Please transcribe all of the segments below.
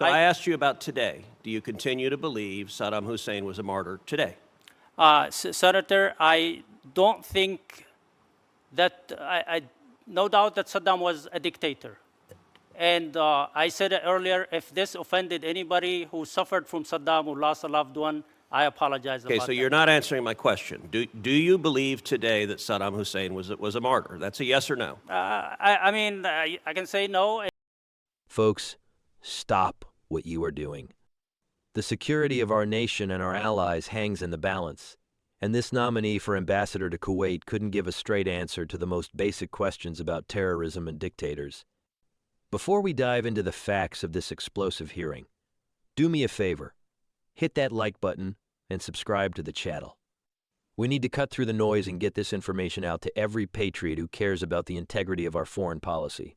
So I asked you about today. Do you continue to believe Saddam Hussein was a martyr today? Senator, I don't think that, no doubt that Saddam was a dictator. And I said it earlier, if this offended anybody who suffered from Saddam, who lost a loved one, I apologize about that. Okay, so you're not answering my question. Do you believe today that Saddam Hussein was a martyr? That's a yes or no. I can say no. Folks, stop what you are doing. The security of our nation and our allies hangs in the balance, and this nominee for ambassador to Kuwait couldn't give a straight answer to the most basic questions about terrorism and dictators. Before we dive into the facts of this explosive hearing, do me a favor, hit that like button and subscribe to the channel. We need to cut through the noise and get this information out to every patriot who cares about the integrity of our foreign policy.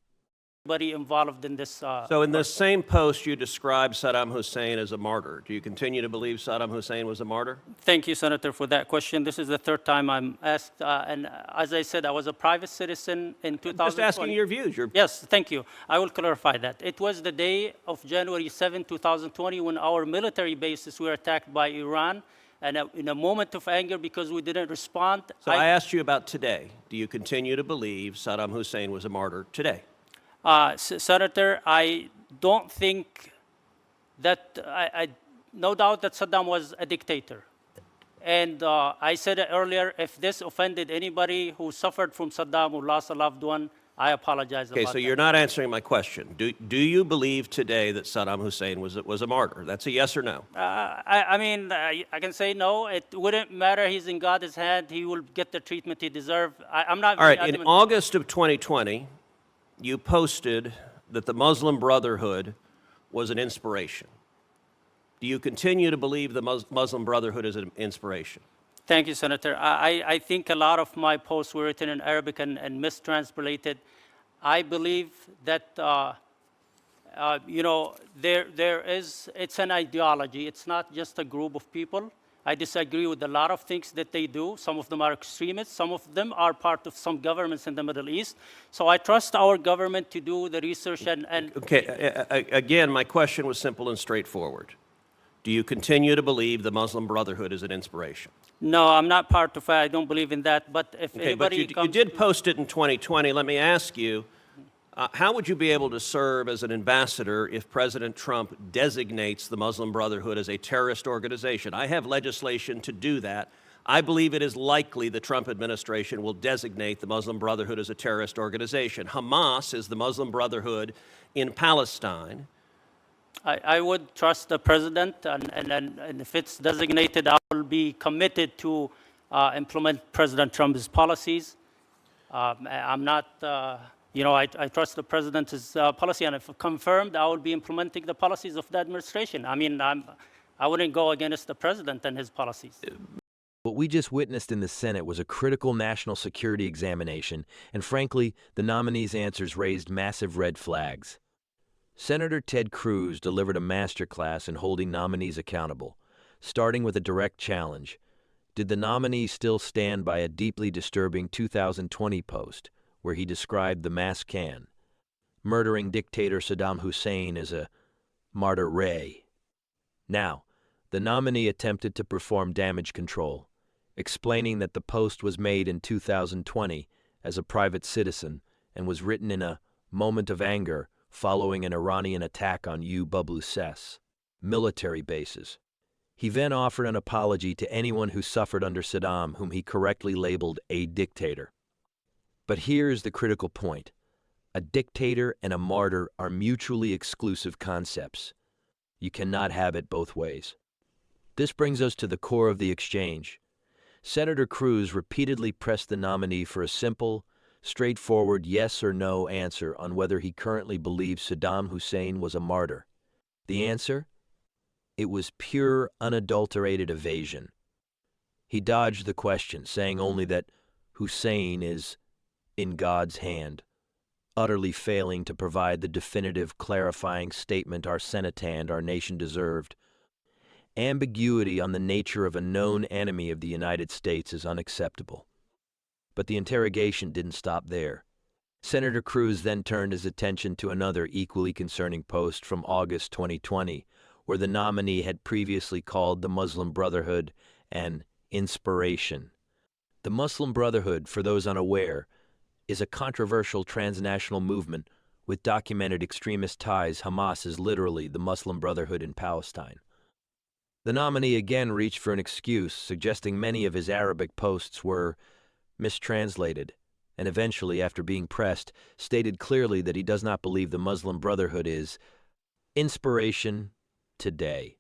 Anybody involved in this. So in this same post, you described Saddam Hussein as a martyr. Do you continue to believe Saddam Hussein was a martyr? Thank you, Senator, for that question. This is the third time I'm asked. And as I said, I was a private citizen in 2020. Just asking your views. Yes, thank you. I will clarify that. It was the day of January 7, 2020, when our military bases were attacked by Iran. And in a moment of anger, because we didn't respond. So I asked you about today. Do you continue to believe Saddam Hussein was a martyr today? Senator, I don't think that, no doubt that Saddam was a dictator. And I said it earlier, if this offended anybody who suffered from Saddam, who lost a loved one, I apologize about that. Okay, so you're not answering my question. Do you believe today that Saddam Hussein was a martyr? That's a yes or no. I can say no. It wouldn't matter. He's in God's hand. He will get the treatment he deserves. I'm not. All right, in August of 2020, you posted that the Muslim Brotherhood was an inspiration. Do you continue to believe the Muslim Brotherhood is an inspiration? Thank you, Senator. I think a lot of my posts were written in Arabic and mistranslated. I believe that, it's an ideology. It's not just a group of people. I disagree with a lot of things that they do. Some of them are extremists. Some of them are part of some governments in the Middle East. So I trust our government to do the research and Okay, again, my question was simple and straightforward. Do you continue to believe the Muslim Brotherhood is an inspiration? No, I'm not part of it. I don't believe in that. But if anybody but you did post it in 2020. Let me ask you, how would you be able to serve as an ambassador if President Trump designates the Muslim Brotherhood as a terrorist organization? I have legislation to do that. I believe it is likely the Trump administration will designate the Muslim Brotherhood as a terrorist organization. Hamas is the Muslim Brotherhood in Palestine. I would trust the president, and if it's designated, I will be committed to implement President Trump's policies. I'm not, I trust the president's policy, and if confirmed, I will be implementing the policies of the administration. I wouldn't go against the president and his policies. What we just witnessed in the Senate was a critical national security examination, and frankly, the nominee's answers raised massive red flags. Senator Ted Cruz delivered a masterclass in holding nominees accountable, starting with a direct challenge. Did the nominee still stand by a deeply disturbing 2020 post where he described the mass can, murdering dictator Saddam Hussein as a martyr ray? Now, the nominee attempted to perform damage control, explaining that the post was made in 2020 as a private citizen and was written in a moment of anger following an Iranian attack on uspolitics military bases. He then offered an apology to anyone who suffered under Saddam, whom he correctly labeled a dictator. But here's the critical point. A dictator and a martyr are mutually exclusive concepts. You cannot have it both ways. This brings us to the core of the exchange. Senator Cruz repeatedly pressed the nominee for a simple, straightforward yes or no answer on whether he currently believes Saddam Hussein was a martyr. The answer? It was pure, unadulterated evasion. He dodged the question, saying only that Hussein is in God's hand, utterly failing to provide the definitive, clarifying statement our Senate and our nation deserved. Ambiguity on the nature of a known enemy of the United States is unacceptable. But the interrogation didn't stop there. Senator Cruz then turned his attention to another equally concerning post from August 2020, where the nominee had previously called the Muslim Brotherhood an inspiration. The Muslim Brotherhood, for those unaware, is a controversial transnational movement with documented extremist ties. Hamas is literally the Muslim Brotherhood in Palestine. The nominee again reached for an excuse, suggesting many of his Arabic posts were mistranslated, and eventually, after being pressed, stated clearly that he does not believe the Muslim Brotherhood is inspiration today.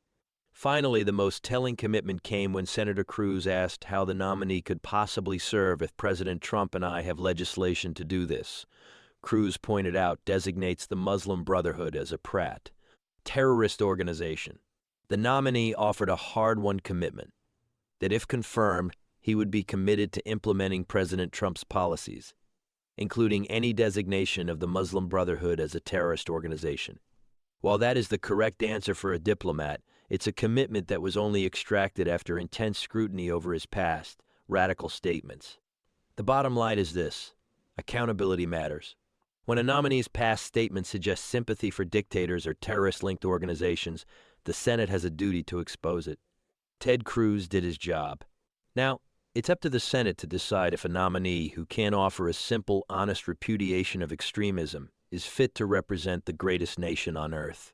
Finally, the most telling commitment came when Senator Cruz asked how the nominee could possibly serve if President Trump and I have legislation to do this. Cruz pointed out designates the Muslim Brotherhood as a terrorist organization. The nominee offered a hard-won commitment that if confirmed, he would be committed to implementing President Trump's policies, including any designation of the Muslim Brotherhood as a terrorist organization. While that is the correct answer for a diplomat, it's a commitment that was only extracted after intense scrutiny over his past, radical statements. The bottom line is this: accountability matters. When a nominee's past statements suggest sympathy for dictators or terrorist-linked organizations, the Senate has a duty to expose it. Ted Cruz did his job. Now, it's up to the Senate to decide if a nominee who can't offer a simple, honest repudiation of extremism is fit to represent the greatest nation on earth.